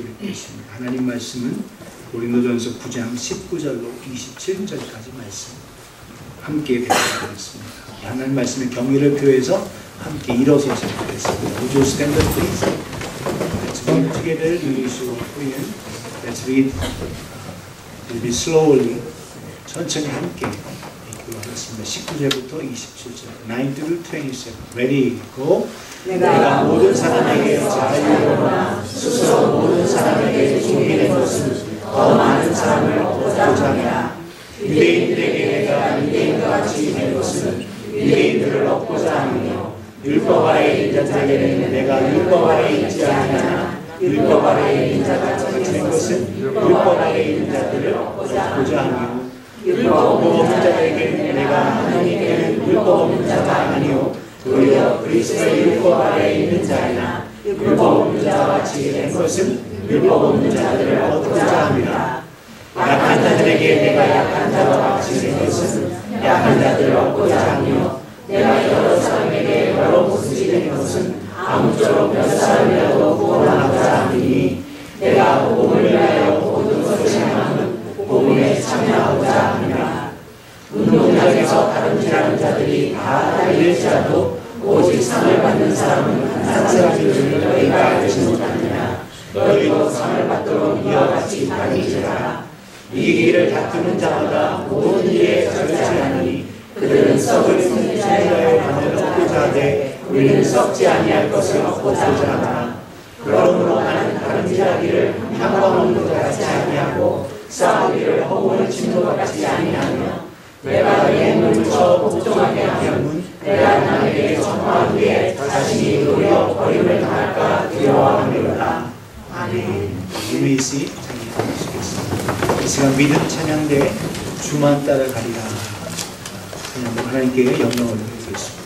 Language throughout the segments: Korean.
뵙고 있습니다. 하나님 말씀은 고린도전서 9장 19절로 27절까지 말씀 함께 뵙겠습니다. 하나님 말씀의 경의를 표해서 함께 일어서서 뵙겠습니다. Would you stand up, please? Let's read together English or Korean. Let's read a little bit slowly. 천천히 함께 읽겠습니다. 19절부터 27절, 9 through 27. Ready, go. 내가 모든 사람에게 자유로나 스스로 모든 사람에게 종이된 것은 더 많은 사람을 얻고자 함이라. 유대인들에게 내가 유대인과 같이 된 것은 유대인들을 얻고자 하며, 율법 아래에 있는 자들에게는 내가 율법 아래에 있지 아니하나 율법 아래에 있는 자가 같이 된 것은 율법 아래에 있는 자들을 얻고자 하며, 율법 없는 자들에게는 내가 하나님께는 율법 없는 자가 아니요 도리어 그리스도의 율법 아래에 있는 자이나 율법 없는 자와 같이 된 것은 율법 없는 자들을 얻고자 함이라. 약한 자들에게 내가 약한 자와 같이 된 것은 약한 자들을 얻고자 하며, 내가 여러 사람에게 여러 모습이 된 것은 아무쪼록 몇 사람이라도 구원하고자 함이니, 내가 복음을 위하여 모든 것을 행함은 복음에 참여하고자 합니다. 운동장에서 다름질하는 자들이 다 달릴지라도 오직 상을 받는 사람은 한 사람이를 너희가 알지 못하느냐. 너희도 상을 받도록 이와 같이 다니지라. 이 길을 다투는 자마다 모든 일에 절제하느니 그들은 썩을 숨긴 자의 관을 얻고자 하되 우리는 썩지 아니할 것을 얻고자 하나. 그러므로 나는 다름질하기를 향방없는 것 같이 아니하고 싸우기를 허공을 친 것 같이 아니하며, 내가 내 몸을 쳐 복종하게 하면 내가 남에게 전파한 후에 자신이 도리어 버림을 당할까 두려워하노라. 아멘. 유메이시 찬양하시겠습니다. 이 시간 믿음 찬양대 주만 따라가리라 찬양으로 하나님께 영광을 드리겠습니다.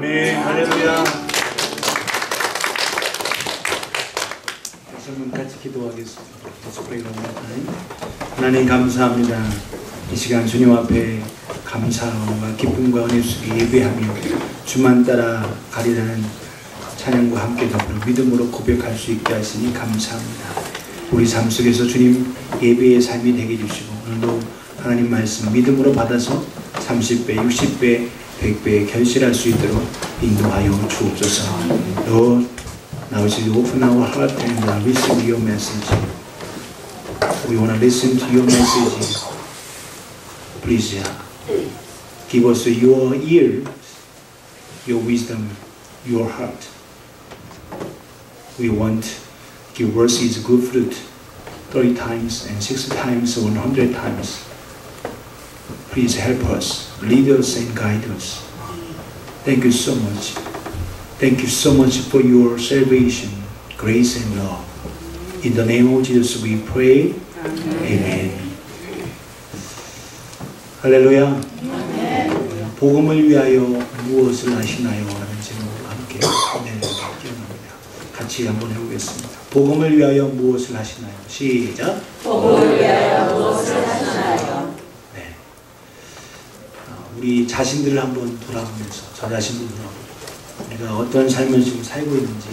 아멘. 할렐루야. 다시 한번 같이 기도하겠습니다. 하나님 감사합니다. 이 시간 주님 앞에 감사와 기쁨과 은혜 속에 예배하며 주만 따라 가리라는 찬양과 함께 더불어 믿음으로 고백할 수 있게 하시니 감사합니다. 우리 삶 속에서 주님 예배의 삶이 되게 해주시고 오늘도 하나님 말씀 믿음으로 받아서 30배, 60배, 100배 결실할 수 있도록 인도하여 주옵소서. Lord, now as you open our heart and receive your message, we want to listen to your message. Please give us your ears, your wisdom, your heart. We want give verses good fruit 30 times and 60 times, 100 times. Please help us, lead us and guide us. Thank you so much. Thank you so much for your salvation, grace and love. In the name of Jesus we pray. Amen. 할렐루야. 복음을 위하여 무엇을 하시나요? 라는 제목으로 함께 기도합니다. 같이 한번 해보겠습니다. 복음을 위하여 무엇을 하시나요? 시작. 복음을 위하여 무엇을 하시나요? 네. 우리 자신들을 한번 돌아보면서 저 자신을 돌아보고 우리가 어떤 삶을 지금 살고 있는지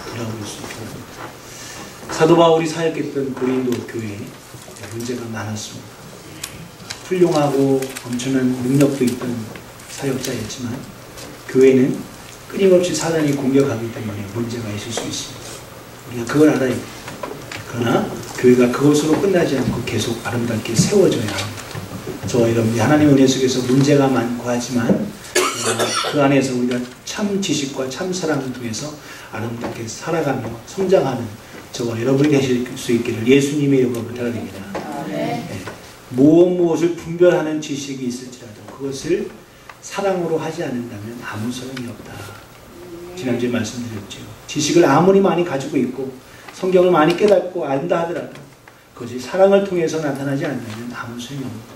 돌아볼 수 있게 합니다. 사도 바울이 사역했던 고린도 교회에 문제가 많았습니다. 훌륭하고 엄청난 능력도 있던 사역자였지만 교회는 끊임없이 사단이 공격하기 때문에 문제가 있을 수 있습니다. 우리가 그걸 알아야 됩니다. 그러나 교회가 그것으로 끝나지 않고 계속 아름답게 세워져야 합니다. 저와 여러분이 하나님의 은혜 속에서 문제가 많고 하지만 그 안에서 우리가 참 지식과 참 사랑을 통해서 아름답게 살아가며 성장하는 저와 여러분이 되실 수 있기를 예수님의 이름으로 부탁드립니다. 네. 무엇을 분별하는 지식이 있을지라도 그것을 사랑으로 하지 않는다면 아무 소용이 없다. 지난주에 말씀드렸죠. 지식을 아무리 많이 가지고 있고 성경을 많이 깨닫고 안다 하더라도 그것이 사랑을 통해서 나타나지 않는다면 아무 소용이 없다.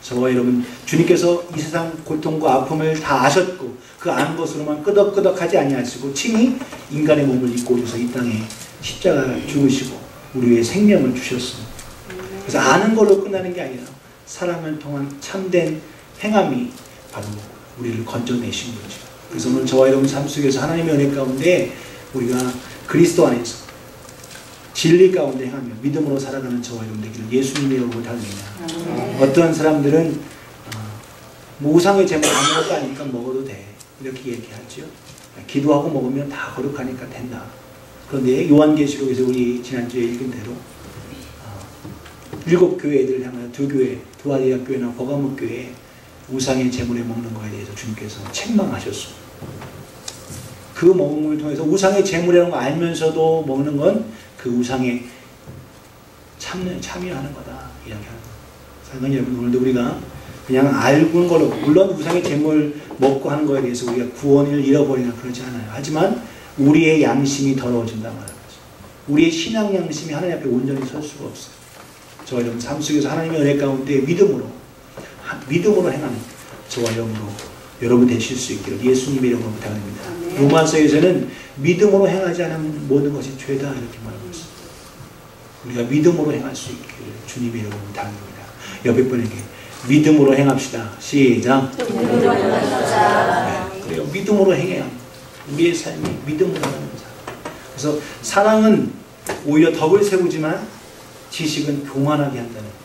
저와 여러분 주님께서 이 세상 고통과 아픔을 다 아셨고 그 아는 것으로만 끄덕끄덕하지 아니하시고 친히 인간의 몸을 입고 오셔서 이 땅에 십자가 죽으시고 우리 위해 생명을 주셨습니다. 그래서 아는 걸로 끝나는 게 아니라 사랑을 통한 참된 행함이 바로 우리를 건져내신 거죠. 그래서 오늘 저와 여러분 삶 속에서 하나님의 은혜 가운데 우리가 그리스도 안에서 진리 가운데 행하며 믿음으로 살아가는 저와 여러분 되기를 예수님의 이름으로 달립니다. 어떠한 사람들은 우상의 제물 아무것도 아니까 먹어도 돼 이렇게 얘기하죠. 기도하고 먹으면 다 거룩하니까 된다. 그런데 요한계시록에서 우리 지난주에 읽은 대로 7 교회들 향하여 2교회, 두아디아 교회나 버가모 교회 우상의 제물에 먹는 것에 대해서 주님께서 책망하셨습니다. 그 먹음을 통해서 우상의 제물이라는 거 알면서도 먹는 건 그 우상에 참여하는 거다 이야기하는 거예요. 사랑하는 여러분, 오늘도 우리가 그냥 알고 걸로 물론 우상의 제물 먹고 하는 거에 대해서 우리가 구원을 잃어버리나 그러지 않아요. 하지만 우리의 양심이 더러워진다 말하는 거죠. 우리의 신앙 양심이 하나님 앞에 온전히 설 수가 없어요. 저와 여러분 삶 속에서 하나님의 은혜 가운데 믿음으로 행하는 저와 여러분 되실 수 있기를 예수님의 이름으로 부탁드립니다. 로마서에서는 믿음으로 행하지 않으면 모든 것이 죄다 이렇게 말하고 있습니다. 우리가 믿음으로 행할 수 있기를 주님의 이름으로 부탁드립니다. 옆에 분에게 믿음으로 행합시다. 시작. 믿음으로 행합시다. 네, 그래요. 믿음으로 행해야 합니다. 우리의 삶이 믿음으로 하는 자. 그래서 사랑은 오히려 덕을 세우지만 지식은 교만하게 한다는 거예요.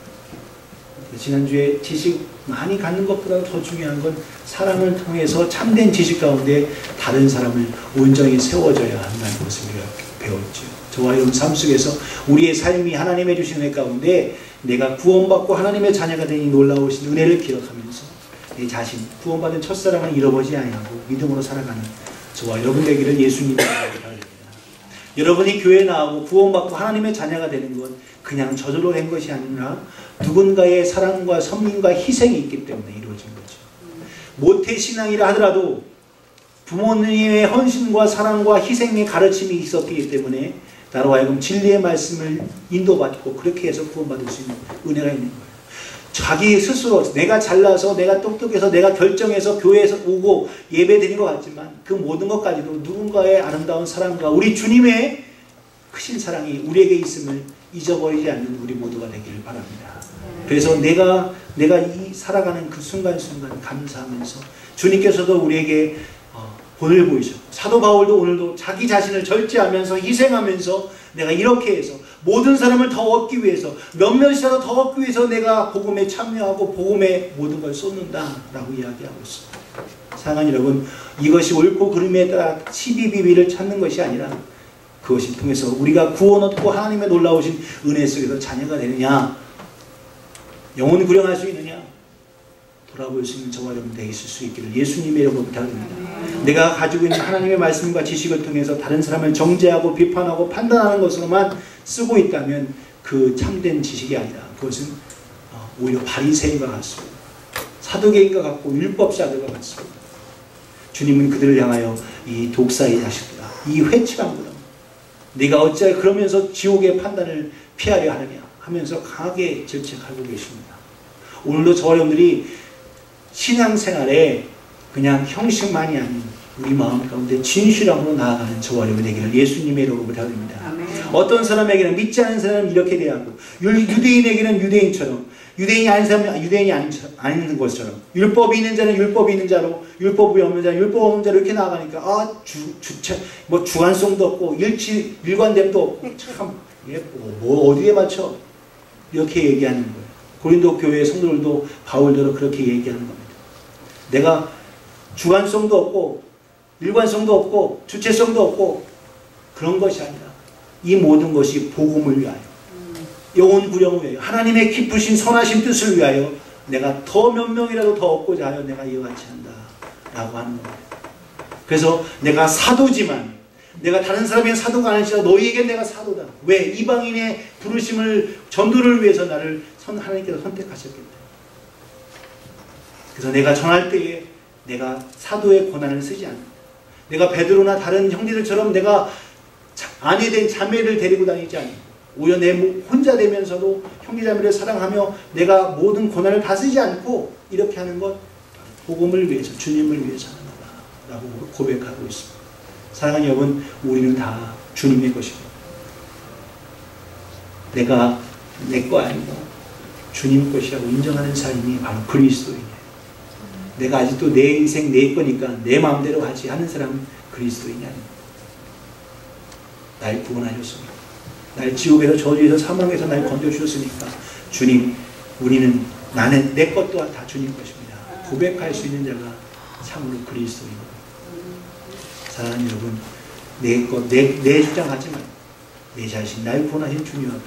지난주에 지식 많이 갖는 것보다 더 중요한 건 사랑을 통해서 참된 지식 가운데 다른 사람을 온전히 세워줘야 한다는 것을 우리가 배웠죠. 저와 여러분 삶 속에서 우리의 삶이 하나님의 주신 은혜 가운데 내가 구원받고 하나님의 자녀가 되니 놀라우신 은혜를 기억하면서 내 자신, 구원받은 첫사랑을 잃어버리지 아니하고 믿음으로 살아가는 저와 여러분 되기를 예수님의 이름으로 바랍니다. 여러분이 교회에 나오고 구원받고 하나님의 자녀가 되는 것 그냥 저절로 된 것이 아니라 누군가의 사랑과 섬김과 희생이 있기 때문에 이루어진 거죠. 모태신앙이라 하더라도 부모님의 헌신과 사랑과 희생의 가르침이 있었기 때문에 나로 하여금 진리의 말씀을 인도받고 그렇게 해서 구원받을 수 있는 은혜가 있는 거예요. 자기 스스로 내가 잘나서 내가 똑똑해서 내가 결정해서 교회에서 오고 예배 드린 것 같지만 그 모든 것까지도 누군가의 아름다운 사랑과 우리 주님의 크신 사랑이 우리에게 있음을 잊어버리지 않는 우리 모두가 되기를 바랍니다. 그래서 내가 이 살아가는 그 순간순간 감사하면서 주님께서도 우리에게 본을 보이셨고 사도 바울도 오늘도 자기 자신을 절제하면서 희생하면서 내가 이렇게 해서 모든 사람을 더 얻기 위해서 몇몇이라도 더 얻기 위해서 내가 복음에 참여하고 복음에 모든 걸 쏟는다라고 이야기하고 있습니다. 사랑하는 여러분, 이것이 옳고 그름에 따라 시비비비를 찾는 것이 아니라 그것을 통해서 우리가 구원 얻고 하나님의 놀라우신 은혜 속에서 자녀가 되느냐, 영혼 구령할 수 있느냐, 돌아볼 수 있는 저와 여러분 되실 수 있기를 예수님의 이름으로 부탁드립니다. 내가 가지고 있는 하나님의 말씀과 지식을 통해서 다른 사람을 정죄하고 비판하고 판단하는 것으로만 쓰고 있다면 그 참된 지식이 아니라 그것은 오히려 바리새인과 같습니다. 사두개인과 같고 율법자들과 같습니다. 주님은 그들을 향하여 이 독사의 자식들아, 이 회칠함보다 네가 어찌하여 그러면서 지옥의 판단을 피하려 하느냐 하면서 강하게 질책하고 계십니다. 오늘도 저와 여러분들이 신앙생활에 그냥 형식만이 아닌 우리 마음 가운데 진실함으로 나아가는 저와 여러분 되기를 예수님의 이름으로 부탁드립니다. 어떤 사람에게는 믿지 않은 사람은 이렇게 대하고 유대인에게는 유대인처럼, 유대인이 아닌 사람은 유대인이 아닌 것처럼, 율법이 있는 자는 율법이 있는 자로, 율법이 없는 자는 율법 없는 자로 이렇게 나아가니까 주관성도 없고 일관됨도 없고 참 뭐 어디에 맞춰 이렇게 얘기하는 거예요. 고린도 교회의 성도들도 바울대로 그렇게 얘기하는 겁니다. 내가 주관성도 없고 일관성도 없고 주체성도 없고 그런 것이 아니라 이 모든 것이 복음을 위하여, 영혼 구령을 위하여, 하나님의 기쁘신 선하신 뜻을 위하여 내가 더 몇 명이라도 더 얻고자 하여 내가 이와 같이 한다 라고 하는 겁니다. 그래서 내가 사도지만 내가 다른 사람의 사도가 아니라 너희에겐 내가 사도다. 왜? 이방인의 부르심을 전도를 위해서 나를 하나님께서 선택하셨기 때문에. 그래서 내가 전할 때에 내가 사도의 고난을 쓰지 않는다. 내가 베드로나 다른 형제들처럼 내가 아내된 자매를 데리고 다니지 않는다. 오히려 내 혼자 되면서도 형제자매를 사랑하며 내가 모든 고난을 다 쓰지 않고 이렇게 하는 것 복음을 위해서, 주님을 위해서 하는 거다라고 고백하고 있습니다. 사랑하는 여러분, 우리는 다 주님의 것입니다. 내가 내 거 아니고 주님 것이라고 인정하는 삶이 바로 그리스도인이에요. 내가 아직도 내 인생 내 거니까 내 마음대로 하지 하는 사람은 그리스도인이 아닙니다. 날 구원하셨습니다. 날 지옥에서 저주에서 사망에서 날 건져주셨으니까 주님, 우리는 나는 내 것 또한 다 주님 것입니다. 고백할 수 있는 자가 참으로 그리스도인입니다. 사랑하는 여러분, 내 주장하지 말고 내 자신, 날 구원하신 주님 앞에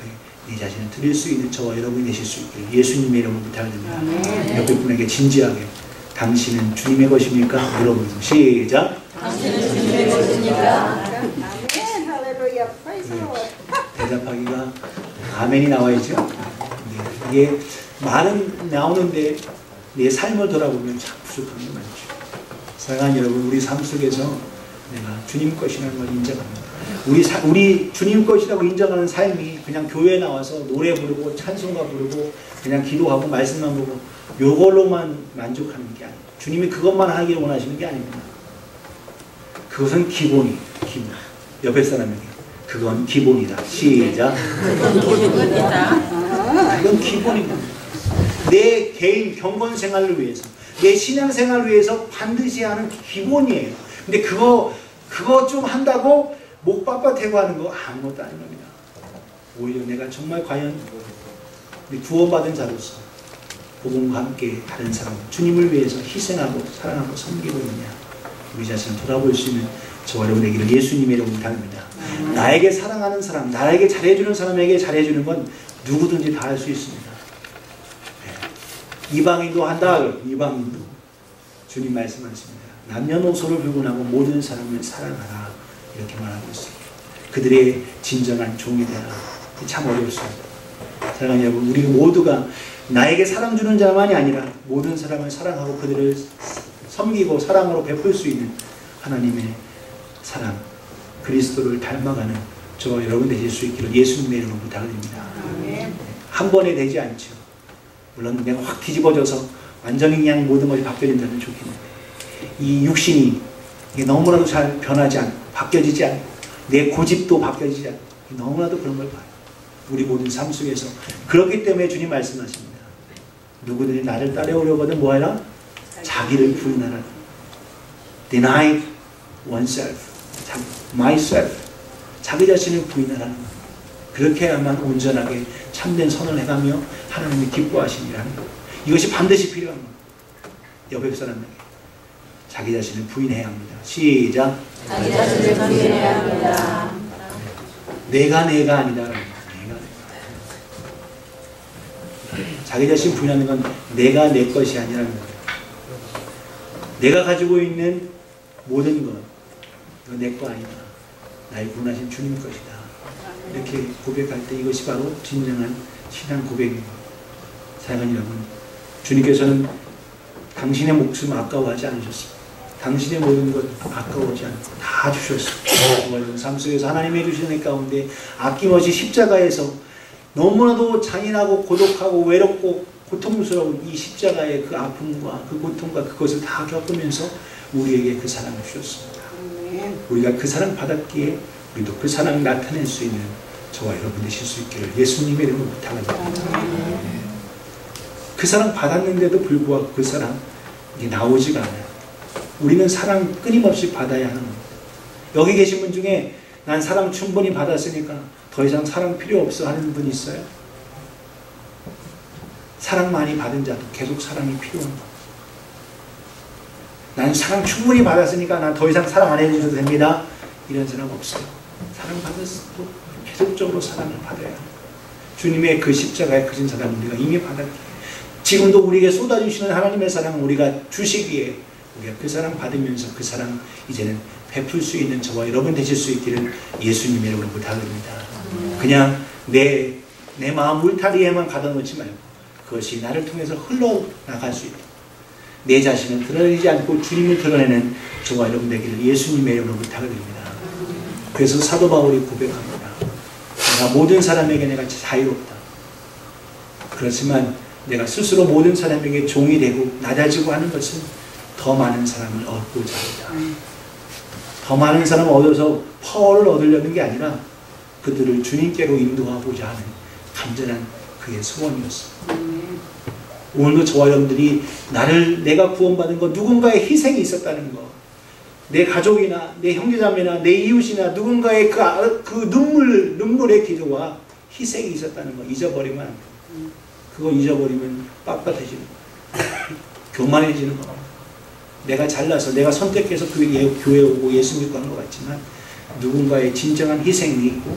내 자신을 드릴 수 있는 저와 여러분이 되실 수 있기를 예수님의 이름으로 부탁드립니다. 옆에 분에게 진지하게 당신은 주님의 것입니까? 물어보세요. 시작. 당신은 주님의 것입니까? 대답하기가 아멘이 나와야죠. 이게 말은 나오는데 내 삶을 돌아보면 참 부족한 게 많죠. 사랑하는 여러분, 우리 삶 속에서 내가 주님 것이라는 걸 인정합니다. 우리 주님 것이라고 인정하는 삶이 그냥 교회에 나와서 노래 부르고 찬송가 부르고 그냥 기도하고 말씀만 보고 요걸로만 만족하는 게 아니에요. 주님이 그것만 하기를 원하시는 게 아닙니다. 그것은 기본이에요. 기본. 옆에 사람에게 그건 기본이다. 시작. 그건 기본입니다. 내 개인 경건 생활을 위해서, 내 신앙 생활을 위해서 반드시 하는 기본이에요. 근데 그거 좀 한다고 목 빳빳하고 하는 거 아무것도 아닌 겁니다. 오히려 내가 정말 과연 구원받은 자로서 복음과 함께 다른 사람, 주님을 위해서 희생하고 사랑하고 섬기고 있느냐, 우리 자신을 돌아볼 수 있는 저와 여러분에게 예수님의 이름으로 부탁합니다. 나에게 사랑하는 사람, 나에게 잘해주는 사람에게 잘해주는 건 누구든지 다 할 수 있습니다. 네. 이방인도 한다. 이방인도. 주님 말씀하십니다. 남녀노소를 불문하고 모든 사람을 사랑하라. 이렇게 말하고 있습니다. 그들의 진정한 종이 되라. 참 어렵습니다. 사랑하는 여러분, 우리 모두가 나에게 사랑 주는 자만이 아니라 모든 사람을 사랑하고 그들을 섬기고 사랑으로 베풀 수 있는 하나님의 사랑, 그리스도를 닮아가는 저와 여러분 되실 수 있기를 예수님의 이름으로 부탁드립니다. 한 번에 되지 않죠. 물론 내가 확 뒤집어져서 완전히 그냥 모든 것이 바뀌어진다면 좋겠는데 이 육신이 이게 너무나도 잘 변하지 않고 바뀌어지지 않고 내 고집도 바뀌어지지 않고 너무나도 그런 걸 봐요. 우리 모든 삶 속에서. 그렇기 때문에 주님 말씀하십니다. 누구든지 나를 따라오려거든 뭐하라? 자기를 부인하라. Deny oneself. myself. 자기 자신을 부인하라는 것. 그렇게 해야만 온전하게 참된 선을 해가며 하나님이 기뻐하시니라는 것. 이것이 반드시 필요한 것. 옆에 사람에게 자기 자신을 부인해야 합니다. 시작. 자기 자신을 부인해야 합니다. 내가 아니다. 자기 자신 부인하는 건 내가 내 것이 아니라는 거예요. 내가 가지고 있는 모든 것, 이거 내 거 아니다. 나의 구원하신 주님 것이다. 이렇게 고백할 때 이것이 바로 진정한 신앙 고백입니다. 사랑하는 여러분, 주님께서는 당신의 목숨 아까워하지 않으셨습니다. 당신의 모든 것 아까워하지 않고 다 주셨습니다. 정말 삶 속에서 하나님의 주신 의 가운데 아낌없이 십자가에서 너무나도 잔인하고 고독하고 외롭고 고통스러운 이 십자가의 그 아픔과 그 고통과 그것을 다 겪으면서 우리에게 그 사랑을 주셨습니다. 우리가 그 사랑 받았기에 우리도 그 사랑 나타낼 수 있는 저와 여러분 되실 수 있기를 예수님의 이름으로 부탁합니다. 그 사랑 받았는데도 불구하고 그 사랑 이게 나오지가 않아요. 우리는 사랑 끊임없이 받아야 하는 겁니다. 여기 계신 분 중에 난 사랑 충분히 받았으니까 더 이상 사랑 필요 없어 하는 분 있어요? 사랑 많이 받은 자도 계속 사랑이 필요한 거. 난 사랑 충분히 받았으니까 난 더 이상 사랑 안 해주셔도 됩니다. 이런 사람 없어요. 사랑 받았어도 계속적으로 사랑을 받아야 합니다. 주님의 그 십자가에 그진 사랑을 우리가 이미 받았기에 지금도 우리에게 쏟아주시는 하나님의 사랑을 우리가 주시기에 우리가 그 사랑 받으면서 그 사랑 이제는 베풀 수 있는 저와 여러분 되실 수 있기를 예수님의 이름으로 부탁드립니다. 그냥 내 마음 울타리에만 가둬놓지 말고 그것이 나를 통해서 흘러나갈 수 있도록 내 자신을 드러내지 않고 주님을 드러내는 저와 여러분 되기를 예수님의 이름으로 부탁드립니다. 그래서 사도 바울이 고백합니다. 내가 모든 사람에게 내가 자유롭다. 그렇지만 내가 스스로 모든 사람에게 종이 되고 낮아지고 하는 것은 더 많은 사람을 얻고자 합니다. 더 많은 사람을 얻어서 파워를 얻으려는 게 아니라 그들을 주님께로 인도하고자 하는 간절한 그의 소원이었습니다. 오늘도 저와 여러분들이 내가 구원받은 것, 누군가의 희생이 있었다는 것, 내 가족이나 내 형제자매나 내 이웃이나 누군가의 그 눈물의 기도와 희생이 있었다는 것 잊어버리면 안 돼요. 그거 잊어버리면 빳빳해지는 거예요. 교만해지는 거예요. 내가 잘나서 내가 선택해서 교회에 오고 예수 믿고 하는 것 같지만 누군가의 진정한 희생이 있고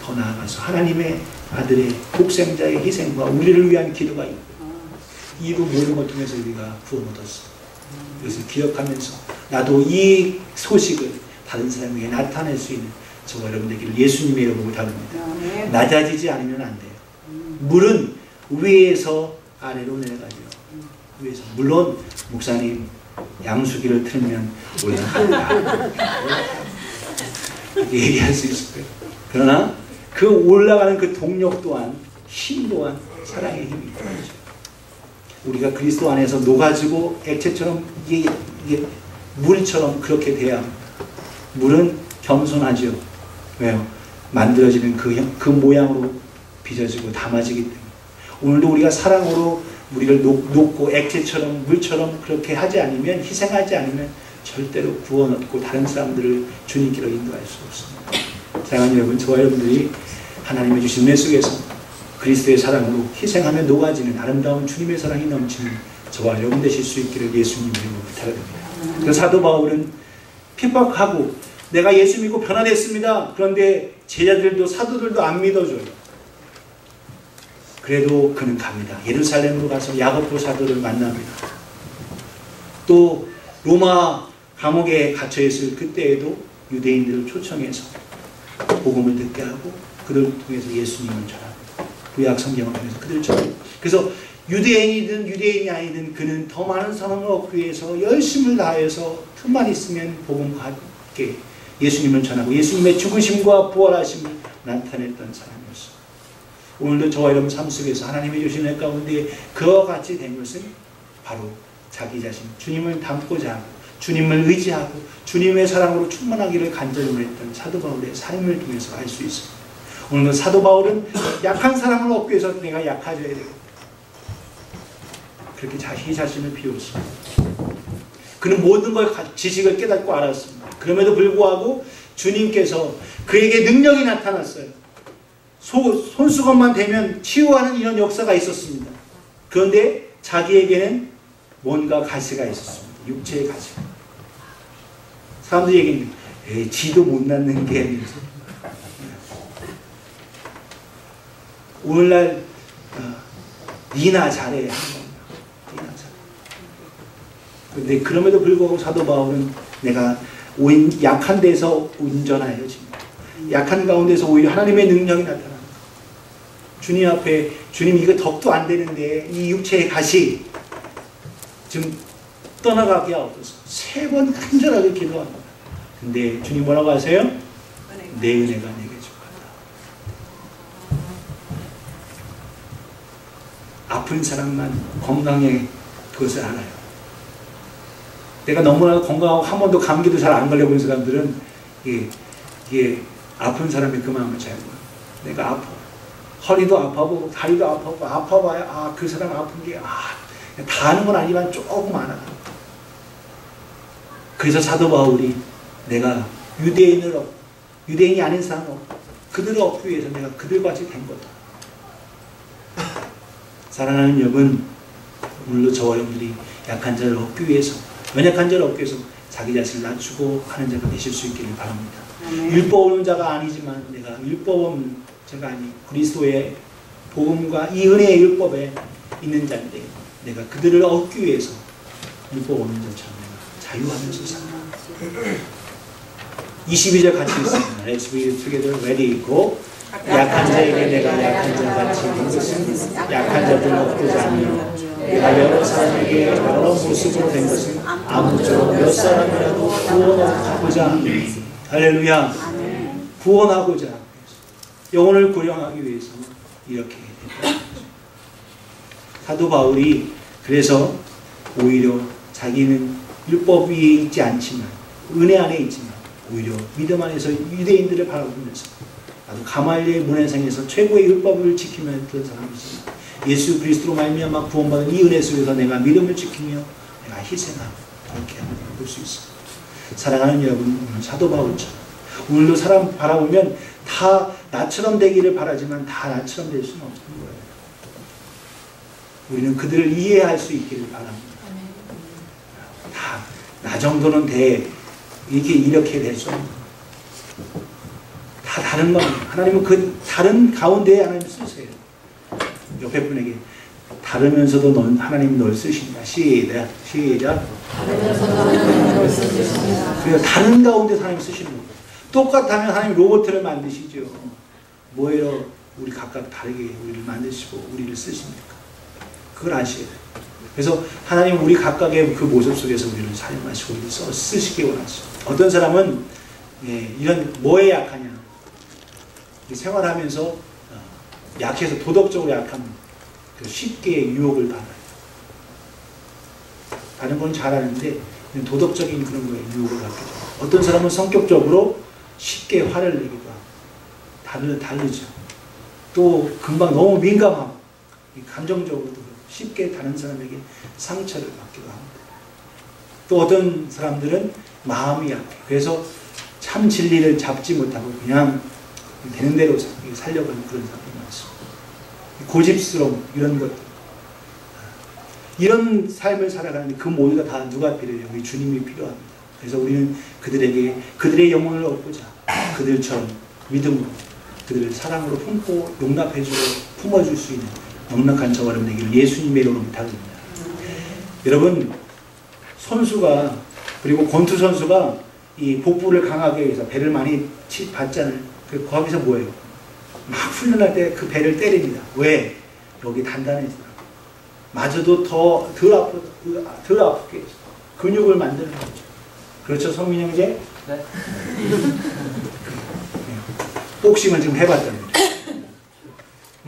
더 나아가서 하나님의 아들의 독생자의 희생과 우리를 위한 기도가 있고 이로 모든 것 통해서 우리가 구원 얻었어. 이것을 기억하면서 나도 이 소식을 다른 사람에게 나타낼 수 있는 저와 여러분 되기를 예수님의 이름으로 부탁합니다. 낮아지지 않으면 안 돼요. 물은 위에서 아래로 내려가죠. 위에서. 물론 목사님 양수기를 틀면 올라간다. 이렇게 얘기할 수 있을 거예요. 그러나 그 올라가는 그 동력 또한 힘 또한 사랑의 힘이 있죠. 우리가 그리스도 안에서 녹아지고 액체처럼 이게 물처럼 그렇게 돼야 합니다. 물은 겸손하죠. 왜요? 만들어지는 그 모양으로 빚어지고 담아지기 때문에 오늘도 우리가 사랑으로 우리를 녹고 액체처럼 물처럼 그렇게 하지 않으면 희생하지 않으면 절대로 구원 얻고 다른 사람들을 주님께로 인도할 수 없습니다. 사랑하는 여러분, 저와 여러분들이 하나님의 주신 은혜 속에서 그리스도의 사랑으로 희생하며 녹아지는 아름다운 주님의 사랑이 넘치는 저와 여러분 되실 수 있기를 예수님 이름으로 부탁드립니다. 그래서 사도 바울은 핍박하고 내가 예수 믿고 변화됐습니다. 그런데 제자들도 사도들도 안 믿어줘요. 그래도 그는 갑니다. 예루살렘으로 가서 야고보 사도를 만납니다. 또 로마 감옥에 갇혀있을 그때에도 유대인들을 초청해서 복음을 듣게 하고 그들을 통해서 예수님을 전합니다. 구약 성경을 통해서 그들을 전합니다. 그래서 유대인이든 유대인이 아니든 그는 더 많은 사랑을 얻기 위해서 열심을 다해서 틈만 있으면 복음과 함께 예수님을 전하고 예수님의 죽으심과 부활하심을 나타냈던 사람이었습니다. 오늘도 저와 여러분 삶 속에서 하나님이 주신 애 가운데 그와 같이 된 것은 바로 자기 자신, 주님을 닮고자 하고 주님을 의지하고 주님의 사랑으로 충만하기를 간절히 원했던 사도 바울의 삶을 통해서 알 수 있습니다. 오늘도 사도 바울은 약한 사람을 얻기 위해서 내가 약해져야 되겠다. 그렇게 자기 자신을 비웠습니다. 그는 모든 걸 지식을 깨닫고 알았습니다. 그럼에도 불구하고 주님께서 그에게 능력이 나타났어요. 손수건만 대면 치유하는 이런 역사가 있었습니다. 그런데 자기에게는 뭔가 가시가 있었습니다. 육체의 가시가. 사람들이 얘기합니다. 지도 못 낳는 게 아니라서. 오늘날 니나 잘해 하는 겁니다. 니나 잘해. 그런데 그럼에도 불구하고 사도 바울은 내가 약한 데서 운전하여집니다. 약한 가운데서 오히려 하나님의 능력이 나타납니다. 주님 앞에 주님 이거 덕도 안 되는데 이 육체의 가시 좀 떠나가게 하옵소서. 3번 간절하게 기도합니다. 근데 주님 뭐라고 하세요? 내 은혜가 내게 족하다. 아픈 사람만 건강해 그것을 알아요. 내가 너무나 건강하고 한 번도 감기도 잘 안 걸려본 사람들은 이게 아픈 사람이 그 마음을 잘 몰라요. 내가 아파. 허리도 아파보고 다리도 아파보고 아파봐야 그 사람 아픈 게 다 하는 건 아니지만 조금 알아. 그래서 사도 바울이 내가 유대인이 아닌 사람을 그들을 얻기 위해서 내가 그들같이 된 거다. 사랑하는 여러분, 오늘도 저와 여러분들이 약한 자를 얻기 위해서 연약한 자를 얻기 위해서 자기 자신을 낮추고 하는 자가 되실 수 있기를 바랍니다. 율법 없는 자가 아니지만 내가 율법 없는 자가 아닌 그리스도의 복음과 이 은혜의 율법에 있는 자인데 내가 그들을 얻기 위해서 율법 없는 자처럼 자유하면서 산다. 22절 같이 있습니다. Let's be together, ready, go. 약한 자에게 내가 약한 자 같이 된 것은 약한 자들을 얻고자 하며 내가 여러 사람에게 여러 모습으로 된 것은 아무쪼록 몇 사람이라도 구원하고자 합니다. 할렐루야. 구원하고자 합니다. 영혼을 구원하기 위해서 이렇게 됐다. 사도 바울이 그래서 오히려 자기는 율법 위에 있지 않지만 은혜 안에 있지만 오히려 믿음 안에서 유대인들을 바라보면서 나도 가말리엘 문화상에서 최고의 율법을 지키며 했던 사람이지만 예수 그리스도로 말미암아 구원받은 이 은혜 속에서 내가 믿음을 지키며 내가 희생하고 그렇게 하는 걸 볼 수 있습니다. 사랑하는 여러분, 오늘 사도 바울처럼 오늘도 사람 바라보면 다 나처럼 되기를 바라지만 다 나처럼 될 수는 없는 거예요. 우리는 그들을 이해할 수 있기를 바랍니다. 다 나 정도는 돼 이렇게 될 수 없는 다 다른 겁니다. 하나님은 그 다른 가운데에 하나님 쓰세요. 옆에 분에게 다르면서도 하나님이 널 쓰신다. 시작. 그래서 다른 가운데 하나님 쓰시는 거예요. 똑같다면 하나님 로봇을 만드시죠. 뭐예요? 우리 각각 다르게 우리를 만드시고 우리를 쓰십니까? 그걸 아셔야 돼요. 그래서 하나님 우리 각각의 그 모습 속에서 우리를 사용하시고 우리를 쓰시기 원하시죠. 어떤 사람은 이런 뭐에 약하냐? 생활하면서 약해서 도덕적으로 약한 쉽게 유혹을 받아요. 다른 건 잘하는데 도덕적인 그런 거에 유혹을 받게 돼요. 어떤 사람은 성격적으로 쉽게 화를 내기도 하고 다르죠. 또 금방 너무 민감하고 감정적으로도 쉽게 다른 사람에게 상처를 받기도 합니다. 또 어떤 사람들은 마음이 약해요. 그래서 참 진리를 잡지 못하고 그냥 되는 대로 살려고 하는 그런 사람이 많습니다. 고집스러움 이런 것 이런 삶을 살아가는데 그 모두가 다 누가 필요해요? 우리 주님이 필요합니다. 그래서 우리는 그들에게 그들의 영혼을 얻고자 그들처럼 믿음으로 그들을 사랑으로 품고 용납해주고 품어줄 수 있는 넉넉한 저와 여러분 되기를 예수님의 이름으로 부탁드립니다. 여러분 선수가 그리고 권투 선수가 이 복부를 강하게 해서 배를 많이 받잖아요. 거기서 뭐예요? 막 훈련할 때 그 배를 때립니다. 왜? 여기 단단해지더라고요. 맞아도 덜 아프게 근육을 만드는 거죠. 그렇죠, 성민 형제? 네. 복싱을 지금 해봤다는 거죠.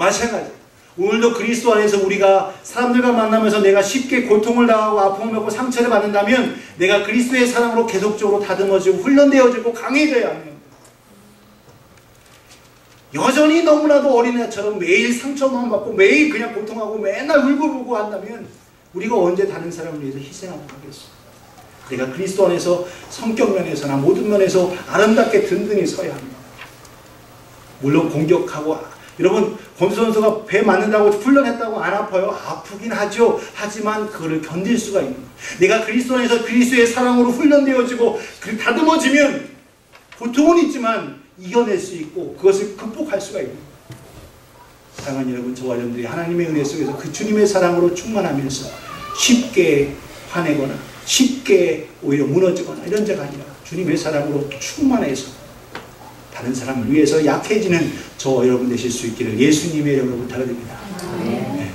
마찬가지. 오늘도 그리스도 안에서 우리가 사람들과 만나면서 내가 쉽게 고통을 당하고 아픔을 받고 상처를 받는다면 내가 그리스도의 사랑으로 계속적으로 다듬어지고 훈련되어지고 강해져야 합니다. 여전히 너무나도 어린애처럼 매일 상처만 받고 매일 그냥 고통하고 맨날 울고불고 한다면 우리가 언제 다른 사람을 위해서 희생하고 하겠어? 내가 그리스도 안에서 성격 면에서나 모든 면에서 아름답게 든든히 서야 합니다. 물론 공격하고 여러분 권수 선수가 배 맞는다고 훈련했다고 안 아파요? 아프긴 하죠. 하지만 그거를 견딜 수가 있는 거예요. 내가 그리스도 안에서 그리스도의 사랑으로 훈련되어지고 다듬어지면 고통은 있지만 이겨낼 수 있고 그것을 극복할 수가 있는 거예요. 사랑하는 여러분, 저와 여러분들이 하나님의 은혜 속에서 그 주님의 사랑으로 충만하면서 쉽게 화내거나 쉽게 오히려 무너지거나 이런 자가 아니라 주님의 사랑으로 충만해서 다른 사람을 위해서 약해지는 저와 여러분 되실 수 있기를 예수님의 이름으로 부탁드립니다. 네.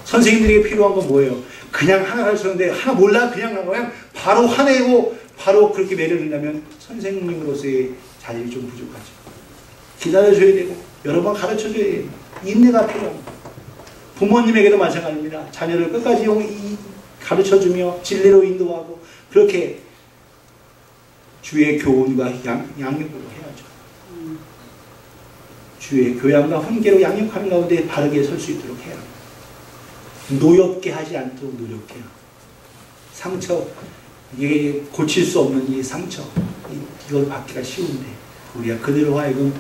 선생님들에게 필요한 건 뭐예요? 그냥 하나 가르쳤는데 하나 몰라 그냥 바로 화내고 바로 그렇게 매를 든다면 선생님으로서의 자질이 좀 부족하죠. 기다려줘야 되고 여러 번 가르쳐줘야 됩니다. 인내가 필요합니다. 부모님에게도 마찬가지입니다. 자녀를 끝까지 가르쳐주며 진리로 인도하고 그렇게 주의 교훈과 양육으로 해야죠. 주의 교양과 훈계로 양육하는 가운데 바르게 설 수 있도록 해야 합니다. 노엽게 하지 않도록 노력해요. 상처, 이게 고칠 수 없는 이 상처, 이걸 받기가 쉬운데 우리가 그대로 하여금